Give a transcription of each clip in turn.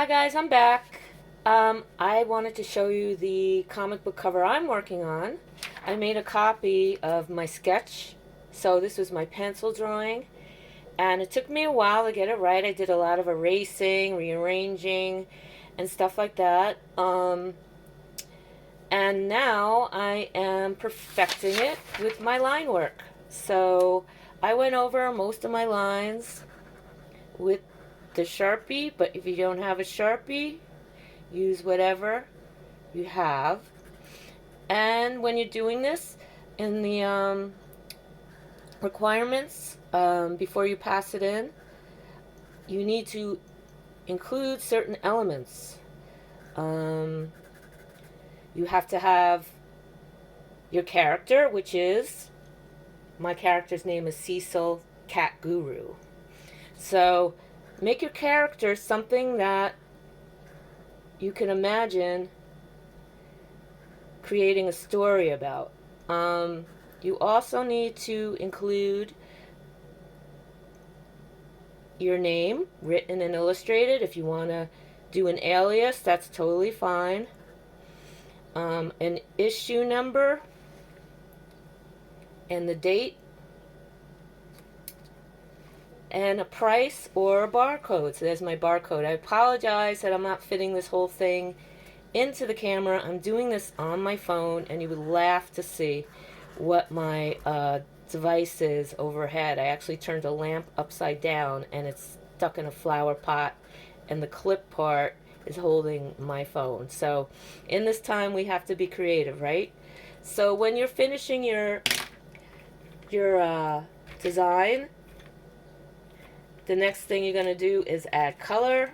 Hi guys, I'm back. I wanted to show you the comic book cover I'm working on. I made a copy of my sketch. So this was my pencil drawing. And it took me a while to get it right. I did a lot of erasing, rearranging, and stuff like that. And now I am perfecting it with my line work. So I went over most of my lines with the Sharpie, but if you don't have a Sharpie, use whatever you have. And when you're doing this, in the requirements, before you pass it in, you need to include certain elements. You have to have your character, which is, my character's name is Cecil Cat Guru. So make your character something that you can imagine creating a story about. You also need to include your name, written and illustrated. If you want to do an alias, that's totally fine. An issue number and the date, and a price or a barcode. So there's my barcode. I apologize that I'm not fitting this whole thing into the camera. I'm doing this on my phone, and you would laugh to see what my device is overhead. I actually turned a lamp upside down, and it's stuck in a flower pot, and the clip part is holding my phone. So in this time, we have to be creative, right? So when you're finishing your design, the next thing you're going to do is add color.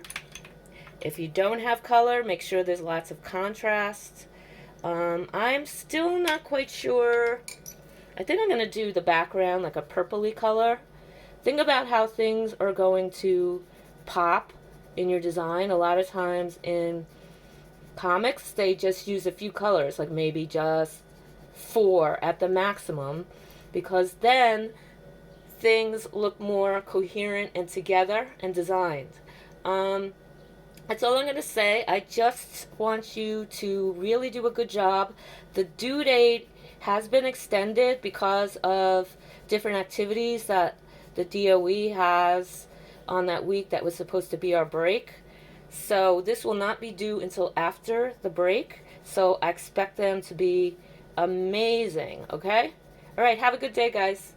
If you don't have color, make sure there's lots of contrast. I'm still not quite sure. I think I'm going to do the background like a purpley color. Think about how things are going to pop in your design. A lot of times in comics, they just use a few colors, like maybe just 4 at the maximum, because then things look more coherent and together and designed. That's all I'm going to say. I just want you to really do a good job. The due date has been extended because of different activities that the DOE has on that week that was supposed to be our break. So this will not be due until after the break. So I expect them to be amazing, okay? All right, have a good day, guys.